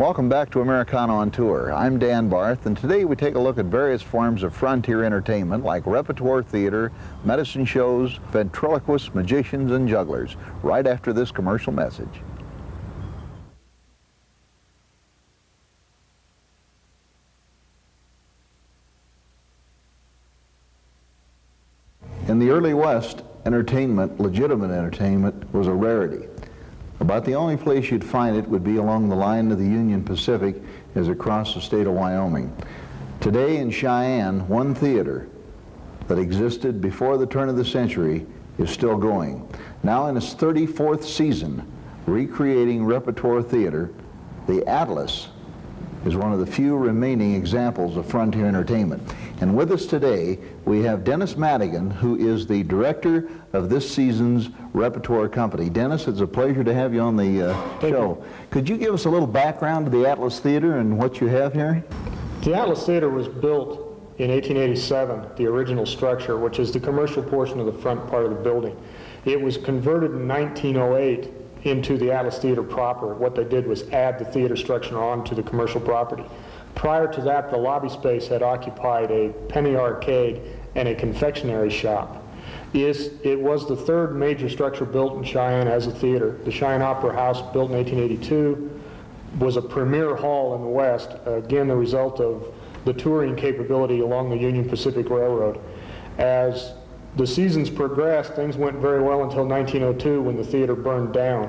Welcome back to Americana on Tour. I'm Dan Barth, and today we take a look at various forms of frontier entertainment like repertoire theater, medicine shows, ventriloquists, magicians, and jugglers, right after this commercial message. In the early West, entertainment, legitimate entertainment, was a rarity. About the only place you'd find it would be along the line of the Union Pacific as across the state of Wyoming. Today in Cheyenne, one theater that existed before the turn of the century is still going. Now in its 34th season, recreating repertoire theater, the Atlas is one of the few remaining examples of frontier entertainment. And with us today, we have Dennis Madigan, who is the director of this season's repertoire company. Dennis, it's a pleasure to have you on the show. Could you give us a little background to the Atlas Theater and what you have here? The Atlas Theater was built in 1887, the original structure, which is the commercial portion of the front part of the building. It was converted in 1908 into the Atlas Theater proper. What they did was add the theater structure onto the commercial property. Prior to that, the lobby space had occupied a penny arcade and a confectionery shop. It was the third major structure built in Cheyenne as a theater. The Cheyenne Opera House, built in 1882, was a premier hall in the West, again the result of the touring capability along the Union Pacific Railroad. As the seasons progressed, things went very well until 1902 when the theater burned down.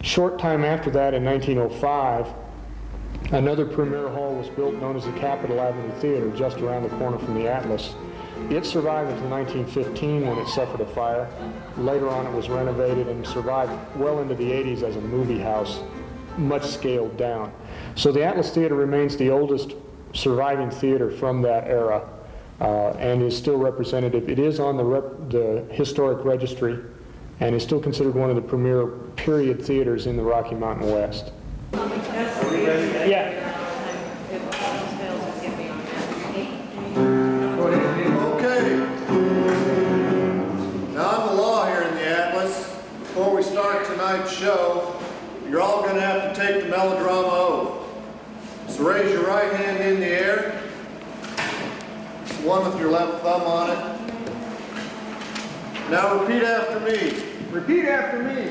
Short time after that, in 1905, another premier hall was built known as the Capitol Avenue Theater, just around the corner from the Atlas. It survived until 1915 when it suffered a fire. Later on it was renovated and survived well into the 80s as a movie house, much scaled down. So the Atlas Theater remains the oldest surviving theater from that era. And is still representative. It is on the historic registry and is still considered one of the premier period theaters in the Rocky Mountain West. Yeah. Okay. Now I'm the law here in the Atlas. Before we start tonight's show, you're all going to have to take the melodrama oath. So raise your right hand in the air. One with your left thumb on it. Now repeat after me. Repeat after me.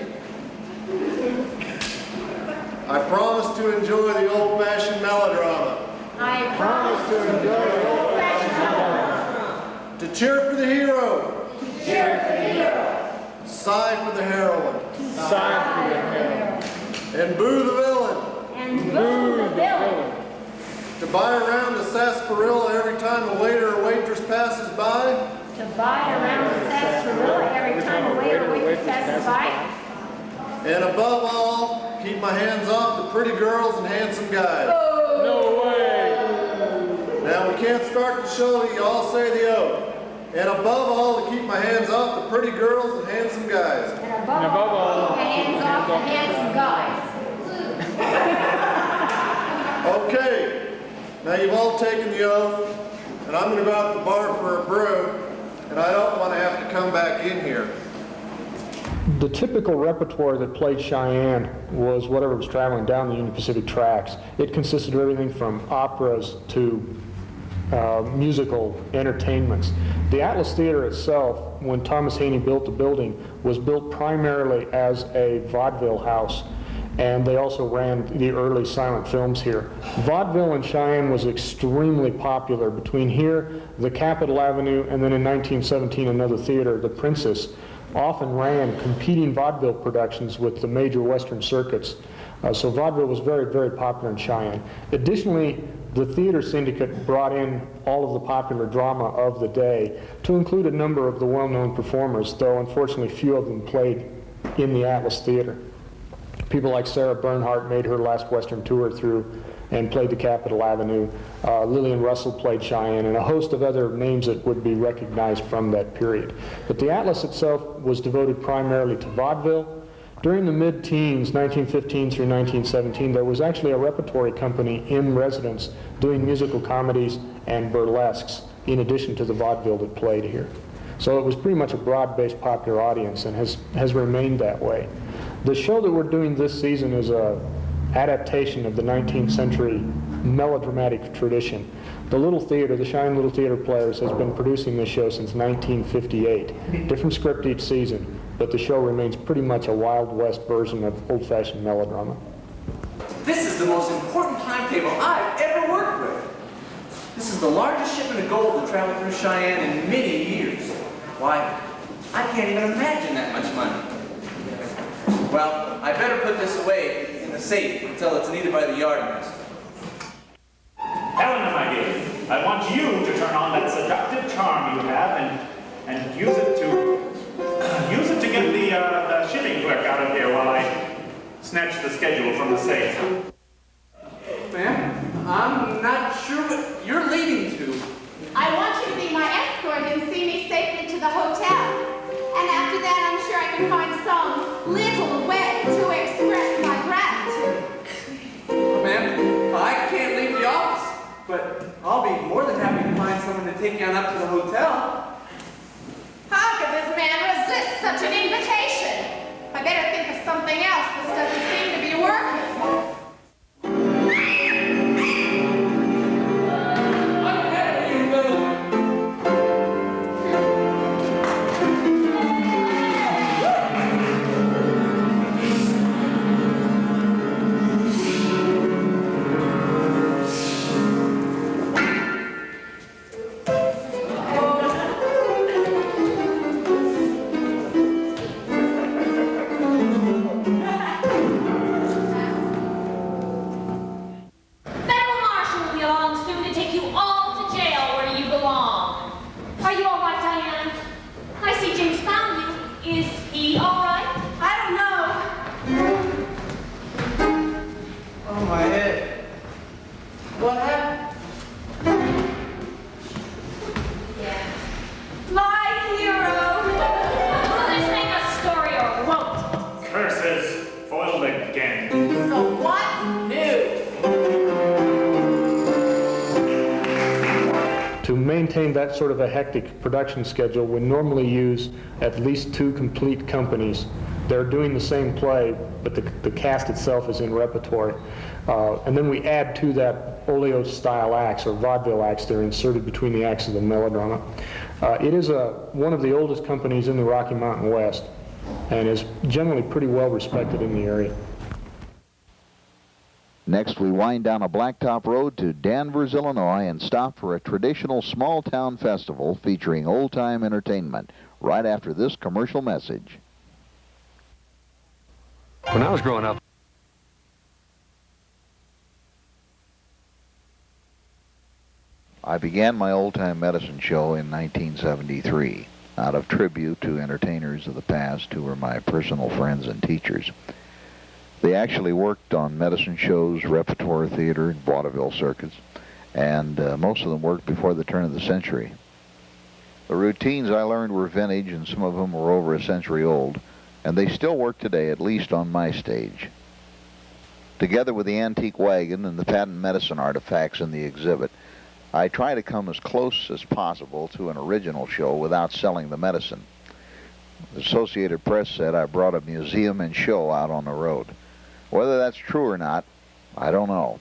I promise to enjoy the old-fashioned melodrama. I promise to enjoy the old-fashioned melodrama. To cheer for the hero. To cheer for the hero. Sigh for the heroine. Sigh for the heroine. And boo the villain. And boo the villain. To buy around a sarsaparilla every time a waiter or waitress passes by. To buy around a sarsaparilla every time a waiter or waitress passes by. And above all, keep my hands off the pretty girls and handsome guys. Oh. No way! Now we can't start the show till you all say the oath. And above all, to keep my hands off the pretty girls and handsome guys. And above all, keep my hands off the handsome guys. Okay. Now you've all taken the oath, and I'm going to go out to the bar for a brew, and I don't want to have to come back in here. The typical repertoire that played Cheyenne was whatever was traveling down the Union Pacific tracks. It consisted of everything from operas to musical entertainments. The Atlas Theater itself, when Thomas Haney built the building, was built primarily as a vaudeville house. And they also ran the early silent films here. Vaudeville in Cheyenne was extremely popular. Between here, the Capitol Avenue, and then in 1917 another theater, the Princess, often ran competing vaudeville productions with the major Western circuits. So vaudeville was very, very popular in Cheyenne. Additionally, the theater syndicate brought in all of the popular drama of the day to include a number of the well-known performers, though unfortunately few of them played in the Atlas Theater. People like Sarah Bernhardt made her last Western tour through and played the Capitol Avenue. Lillian Russell played Cheyenne, and a host of other names that would be recognized from that period. But the Atlas itself was devoted primarily to vaudeville. During the mid-teens, 1915 through 1917, there was actually a repertory company in residence doing musical comedies and burlesques in addition to the vaudeville that played here. So it was pretty much a broad-based popular audience and has remained that way. The show that we're doing this season is a adaptation of the 19th century melodramatic tradition. The Little Theater, the Cheyenne Little Theater Players, has been producing this show since 1958. Different script each season, but the show remains pretty much a Wild West version of old-fashioned melodrama. This is the most important timetable I've ever worked with. This is the largest shipment of gold to travel through Cheyenne in many years. Why, I can't even imagine that much money. Well, I better put this away in the safe until it's needed by the yardmaster. Helena, my dear, I want you to turn on that seductive charm you have and use it to get the shipping clerk out of here while I snatch the schedule from the safe. Ma'am, I'm not sure what you're leading to. I want you to be my escort and see me safely to the hotel. And after that, I'm sure I can find some little way to express my gratitude. Ma'am, I can't leave the office, but I'll be more than happy to find someone to take you on up to the hotel. How could this man resist such an invitation? I better think of something else. This doesn't seem to be working. Maintain that sort of a hectic production schedule, we normally use at least 2 complete companies. They're doing the same play, but the cast itself is in repertoire. And then we add to that oleo-style acts, or vaudeville acts, that are inserted between the acts of the melodrama. It is one of the oldest companies in the Rocky Mountain West, and is generally pretty well respected in the area. Next, we wind down a blacktop road to Danvers, Illinois, and stop for a traditional small-town festival featuring old-time entertainment right after this commercial message. When I was growing up, I began my old-time medicine show in 1973 out of tribute to entertainers of the past who were my personal friends and teachers. They actually worked on medicine shows, repertoire theater, and vaudeville circuits, and most of them worked before the turn of the century. The routines I learned were vintage, and some of them were over a century old, and they still work today, at least on my stage. Together with the antique wagon and the patent medicine artifacts in the exhibit, I try to come as close as possible to an original show without selling the medicine. The Associated Press said I brought a museum and show out on the road. Whether that's true or not, I don't know.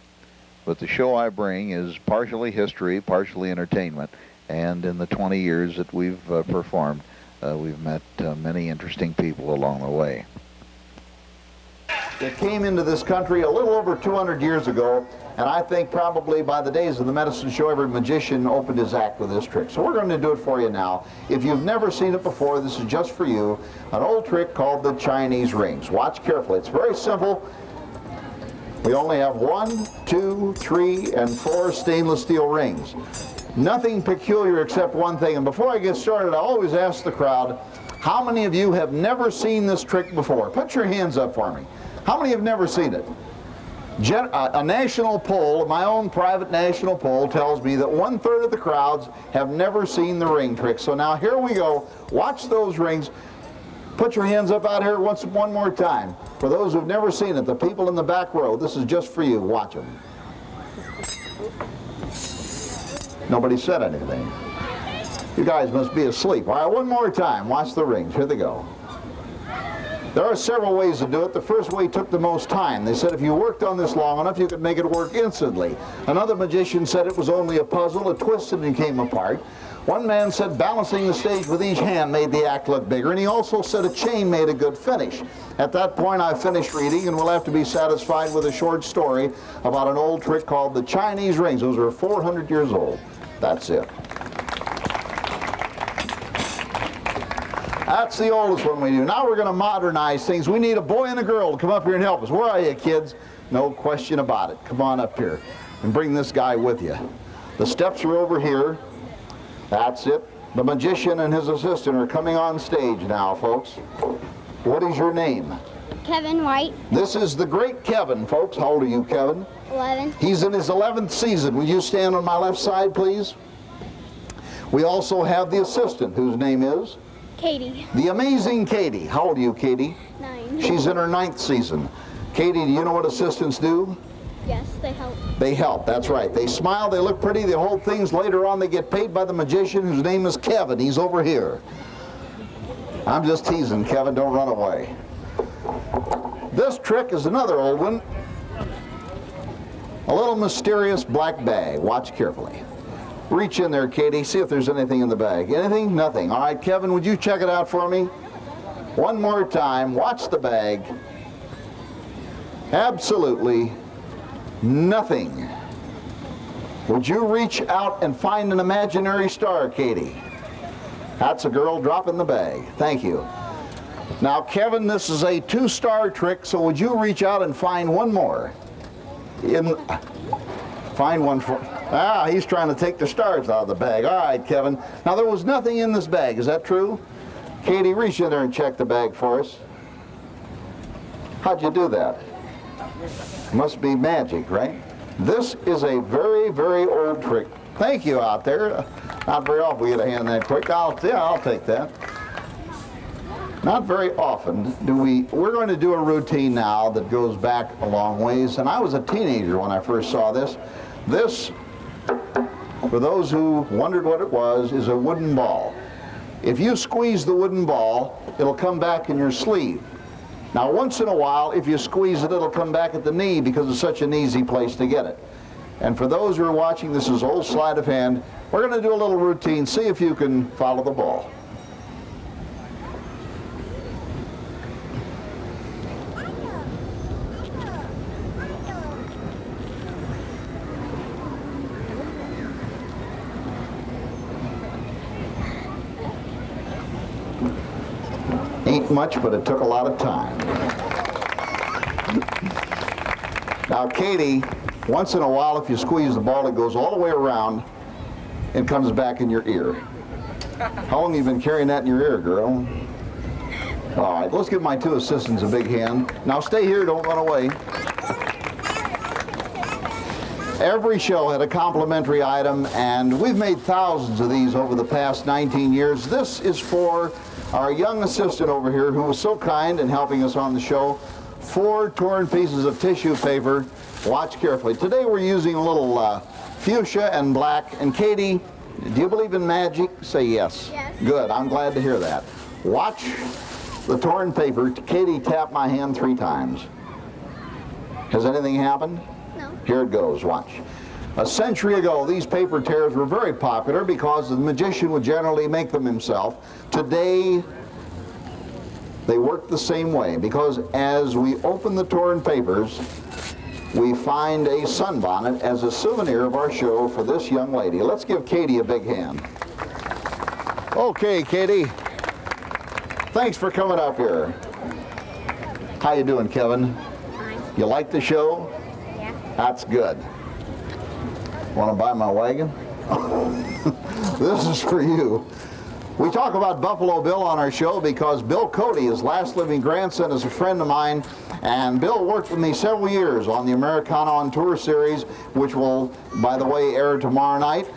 But the show I bring is partially history, partially entertainment, and in the 20 years that we've performed, we've met many interesting people along the way. It came into this country a little over 200 years ago, and I think probably by the days of the medicine show, every magician opened his act with this trick. So we're going to do it for you now. If you've never seen it before, this is just for you. An old trick called the Chinese rings. Watch carefully. It's very simple. We only have 1, 2, 3, and 4 stainless steel rings. Nothing peculiar except one thing. And before I get started, I always ask the crowd, how many of you have never seen this trick before? Put your hands up for me. How many have never seen it? A national poll, my own private national poll, tells me that 1/3 of the crowds have never seen the ring trick. So now here we go. Watch those rings. Put your hands up out here one more time. For those who've never seen it, the people in the back row, this is just for you. Watch them. Nobody said anything. You guys must be asleep. All right, one more time. Watch the rings. Here they go. There are several ways to do it. The first way took the most time. They said if you worked on this long enough, you could make it work instantly. Another magician said it was only a puzzle, it twisted and came apart. One man said balancing the stage with each hand made the act look bigger, and he also said a chain made a good finish. At that point, I finished reading, and we'll have to be satisfied with a short story about an old trick called the Chinese rings. Those are 400 years old. That's it. That's the oldest one we do. Now we're going to modernize things. We need a boy and a girl to come up here and help us. Where are you, kids? No question about it. Come on up here and bring this guy with you. The steps are over here. That's it. The magician and his assistant are coming on stage now, folks. What is your name? Kevin White. This is the great Kevin, folks. How old are you, Kevin? 11. He's in his 11th season. Will you stand on my left side, please? We also have the assistant, whose name is? Katie. The amazing Katie. How old are you, Katie? 9. She's in her 9th season. Katie, do you know what assistants do? Yes, they help. They help, that's right. They smile, they look pretty, they hold things. Later on, they get paid by the magician, whose name is Kevin. He's over here. I'm just teasing, Kevin. Don't run away. This trick is another old one. A little mysterious black bag. Watch carefully. Reach in there, Katie. See if there's anything in the bag. Anything? Nothing. All right, Kevin, would you check it out for me? One more time. Watch the bag. Absolutely nothing. Would you reach out and find an imaginary star, Katie? That's a girl dropping the bag. Thank you. Now, Kevin, this is a 2-star trick, so would you reach out and find one more? Find one for... Ah, he's trying to take the stars out of the bag. All right, Kevin. Now, there was nothing in this bag. Is that true? Katie, reach in there and check the bag for us. How'd you do that? Must be magic, right? This is a very, very old trick. Thank you out there. Not very often we get a hand that quick. I'll take that. Not very often do we're going to do a routine now that goes back a long ways, and I was a teenager when I first saw this. This, for those who wondered what it was, is a wooden ball. If you squeeze the wooden ball, it'll come back in your sleeve. Now, once in a while, if you squeeze it, it'll come back at the knee because it's such an easy place to get it. And for those who are watching, this is old sleight of hand. We're going to do a little routine. See if you can follow the ball. Ain't much, but it took a lot of time. Now, Katie, once in a while, if you squeeze the ball, it goes all the way around and comes back in your ear. How long have you been carrying that in your ear, girl? All right, let's give my 2 assistants a big hand. Now, stay here, don't run away. Every show had a complimentary item, and we've made thousands of these over the past 19 years. This is for our young assistant over here who was so kind in helping us on the show. 4 torn pieces of tissue paper. Watch carefully. Today we're using a little fuchsia and black. And Katie, do you believe in magic? Say yes. Yes. Good. I'm glad to hear that. Watch the torn paper. Katie, tap my hand 3 times. Has anything happened? No. Here it goes. Watch. A century ago, these paper tears were very popular because the magician would generally make them himself. Today, they work the same way because as we open the torn papers, we find a sunbonnet as a souvenir of our show for this young lady. Let's give Katie a big hand. Okay, Katie. Thanks for coming up here. How you doing, Kevin? Fine. You like the show? Yeah. That's good. Want to buy my wagon? This is for you. We talk about Buffalo Bill on our show because Bill Cody, his last living grandson, is a friend of mine, and Bill worked with me several years on the Americana on Tour series, which will, by the way, air tomorrow night.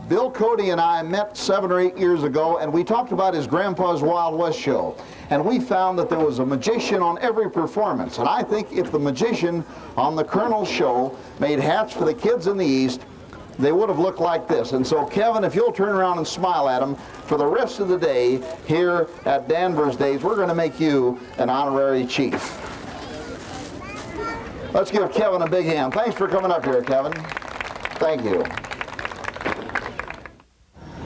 Bill Cody and I met 7 or 8 years ago, and we talked about his grandpa's Wild West show. And we found that there was a magician on every performance. And I think if the magician on the Colonel's show made hats for the kids in the East, they would have looked like this. And so, Kevin, if you'll turn around and smile at them for the rest of the day here at Danvers Days, we're going to make you an honorary chief. Let's give Kevin a big hand. Thanks for coming up here, Kevin. Thank you.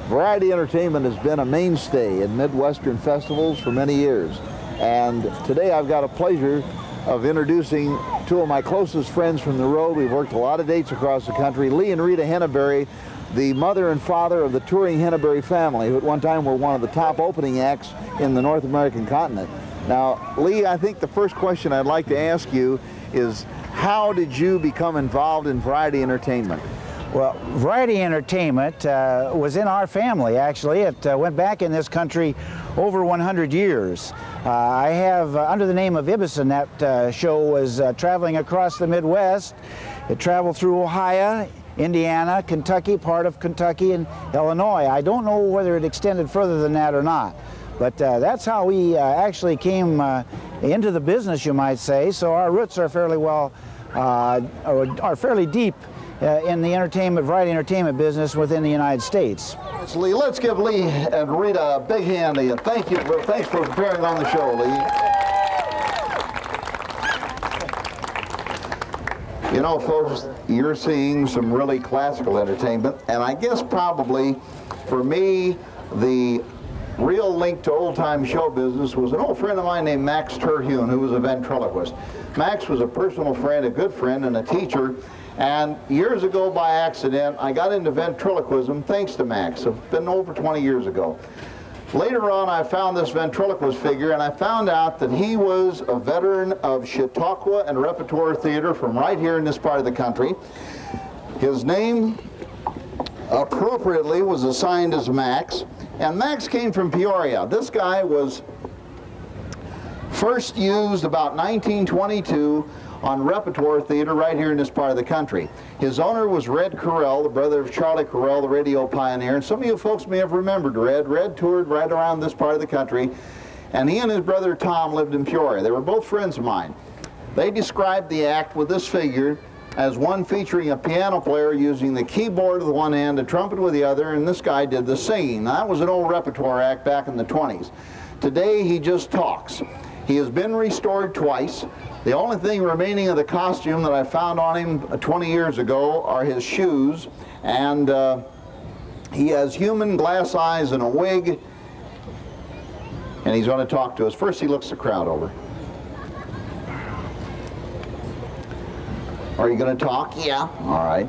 Variety entertainment has been a mainstay in Midwestern festivals for many years. And today I've got a pleasure of introducing two of my closest friends from the road. We've worked a lot of dates across the country. Lee and Rita Henneberry, the mother and father of the touring Henneberry family, who at one time were one of the top opening acts in the North American continent. Now, Lee, I think the first question I'd like to ask you is, how did you become involved in variety entertainment? Well, variety entertainment was in our family, actually. It went back in this country over 100 years. I have, under the name of Ibison, that show was traveling across the Midwest. It traveled through Ohio, Indiana, Kentucky, part of Kentucky, and Illinois. I don't know whether it extended further than that or not, but that's how we actually came into the business, you might say. So our roots are fairly are fairly deep in the variety entertainment business within the United States. Lee, let's give Lee and Rita a big hand. Thanks for appearing on the show, Lee. You know, folks, you're seeing some really classical entertainment, and I guess probably for me, the real link to old-time show business was an old friend of mine named Max Terhune, who was a ventriloquist. Max was a personal friend, a good friend, and a teacher. And years ago, by accident, I got into ventriloquism thanks to Max. It's been over 20 years ago. Later on, I found this ventriloquist figure, and I found out that he was a veteran of Chautauqua and Repertoire Theater from right here in this part of the country. His name, appropriately, was assigned as Max, and Max came from Peoria. This guy was first used about 1922 on Repertoire Theater right here in this part of the country. His owner was Red Correll, the brother of Charlie Correll, the radio pioneer, and some of you folks may have remembered Red. Red toured right around this part of the country, and he and his brother Tom lived in Peoria. They were both friends of mine. They described the act with this figure as one featuring a piano player using the keyboard with one hand, a trumpet with the other, and this guy did the singing. Now, that was an old repertoire act back in the 20s. Today, he just talks. He has been restored twice. The only thing remaining of the costume that I found on him 20 years ago are his shoes, and he has human glass eyes and a wig, and he's going to talk to us. First, he looks the crowd over. Are you going to talk? Yeah. All right.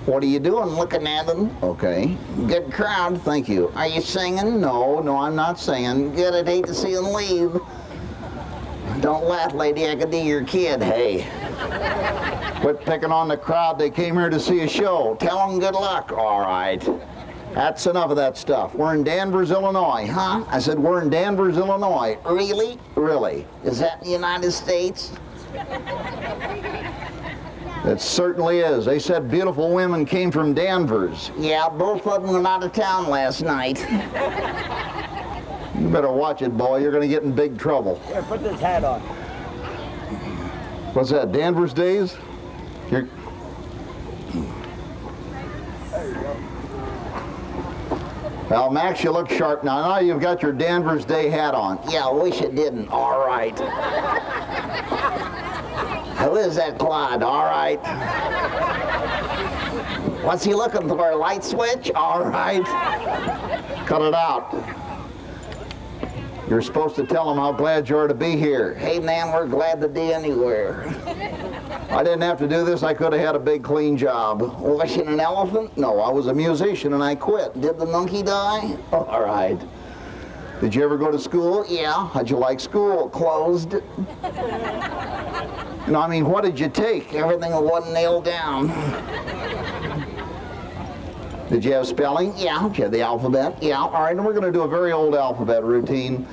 What are you doing? Looking at them. Okay. Good crowd. Thank you. Are you singing? No, I'm not singing. Good. I'd hate to see them leave. Don't laugh, lady. I could be your kid. Hey. Quit picking on the crowd. They came here to see a show. Tell them good luck. All right. That's enough of that stuff. We're in Danvers, Illinois. Huh? I said, we're in Danvers, Illinois. Really? Really. Is that in the United States? It certainly is. They said beautiful women came from Danvers. Yeah, both of them went out of town last night. You better watch it, boy. You're going to get in big trouble. Here, put this hat on. What's that, Danvers Days? Here. There you go. Well, Max, you look sharp now. Now you've got your Danvers Day hat on. Yeah, I wish it didn't. All right. Who is that Clyde? All right. What's he looking for? A light switch? All right. Cut it out. You're supposed to tell them how glad you are to be here. Hey, man, we're glad to be anywhere. I didn't have to do this. I could have had a big, clean job. Washing an elephant? No, I was a musician and I quit. Did the monkey die? Oh, all right. Did you ever go to school? Yeah. How'd you like school? Closed. No, I mean, what did you take? Everything wasn't nailed down. Did you have spelling? Yeah. Did you have the alphabet? Yeah. All right, and we're going to do a very old alphabet routine.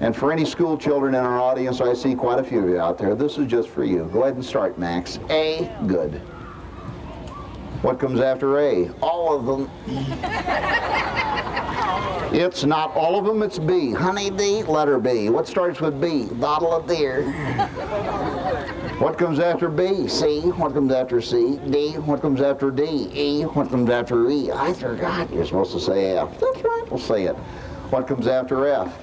And for any school children in our audience, I see quite a few of you out there. This is just for you. Go ahead and start, Max. A. Good. What comes after A? All of them. It's not all of them, it's B. Honey bee, letter B. What starts with B? Bottle of beer. What comes after B? C. What comes after C? D. What comes after D? E. What comes after E? I forgot. You're supposed to say F. That's right. We'll say it. What comes after F?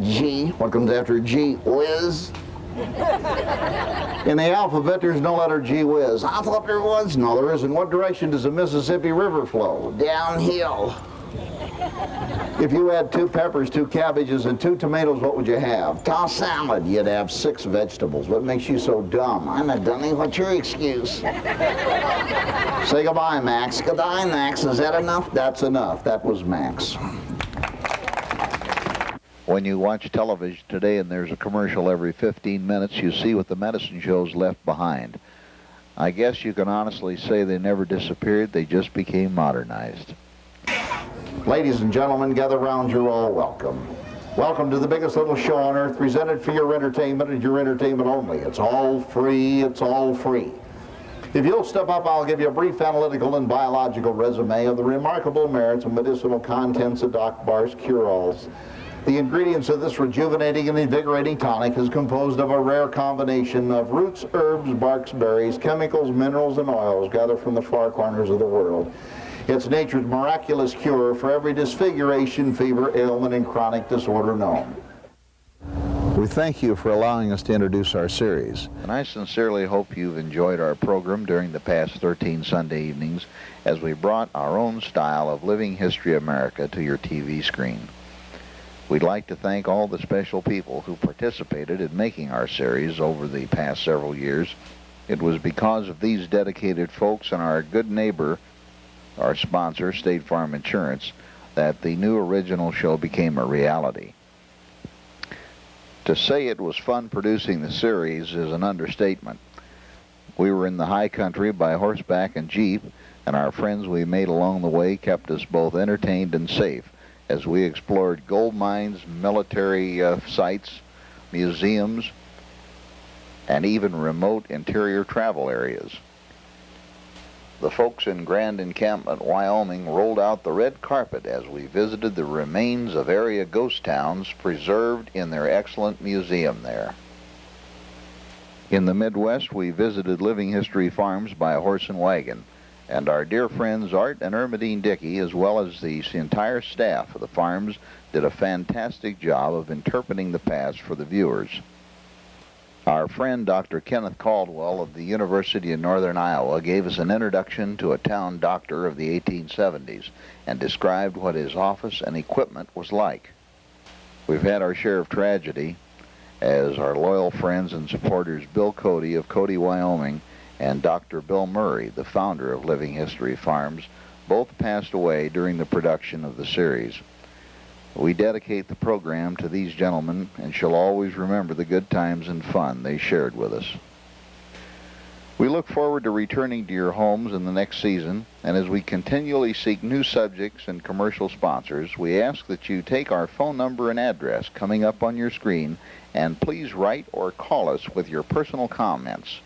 G. What comes after G? Whiz. In the alphabet, there's no letter G whiz. I thought there was. No, there isn't. What direction does the Mississippi River flow? Downhill. If you had 2 peppers, 2 cabbages, and 2 tomatoes, what would you have? Tossed salad. You'd have 6 vegetables. What makes you so dumb? I'm a dummy. What's your excuse? Say goodbye, Max. Goodbye, Max. Is that enough? That's enough. That was Max. When you watch television today and there's a commercial every 15 minutes, you see what the medicine shows left behind. I guess you can honestly say they never disappeared. They just became modernized. Ladies and gentlemen, gather round, you're all welcome. Welcome to the biggest little show on earth, presented for your entertainment and your entertainment only. It's all free, it's all free. If you'll step up, I'll give you a brief analytical and biological resume of the remarkable merits and medicinal contents of Doc Barth's cure-alls. The ingredients of this rejuvenating and invigorating tonic is composed of a rare combination of roots, herbs, barks, berries, chemicals, minerals, and oils gathered from the far corners of the world. It's nature's miraculous cure for every disfiguration, fever, ailment, and chronic disorder known. We thank you for allowing us to introduce our series. And I sincerely hope you've enjoyed our program during the past 13 Sunday evenings as we brought our own style of Living History America to your TV screen. We'd like to thank all the special people who participated in making our series over the past several years. It was because of these dedicated folks and our good neighbor, our sponsor, State Farm Insurance, that the new original show became a reality. To say it was fun producing the series is an understatement. We were in the high country by horseback and jeep, and our friends we made along the way kept us both entertained and safe as we explored gold mines, military sites, museums, and even remote interior travel areas. The folks in Grand Encampment, Wyoming, rolled out the red carpet as we visited the remains of area ghost towns preserved in their excellent museum there. In the Midwest, we visited Living History Farms by horse and wagon, and our dear friends Art and Ermedine Dickey, as well as the entire staff of the farms, did a fantastic job of interpreting the past for the viewers. Our friend Dr. Kenneth Caldwell of the University of Northern Iowa gave us an introduction to a town doctor of the 1870s and described what his office and equipment was like. We've had our share of tragedy as our loyal friends and supporters Bill Cody of Cody, Wyoming, and Dr. Bill Murray, the founder of Living History Farms, both passed away during the production of the series. We dedicate the program to these gentlemen and shall always remember the good times and fun they shared with us. We look forward to returning to your homes in the next season, and as we continually seek new subjects and commercial sponsors, we ask that you take our phone number and address coming up on your screen and please write or call us with your personal comments.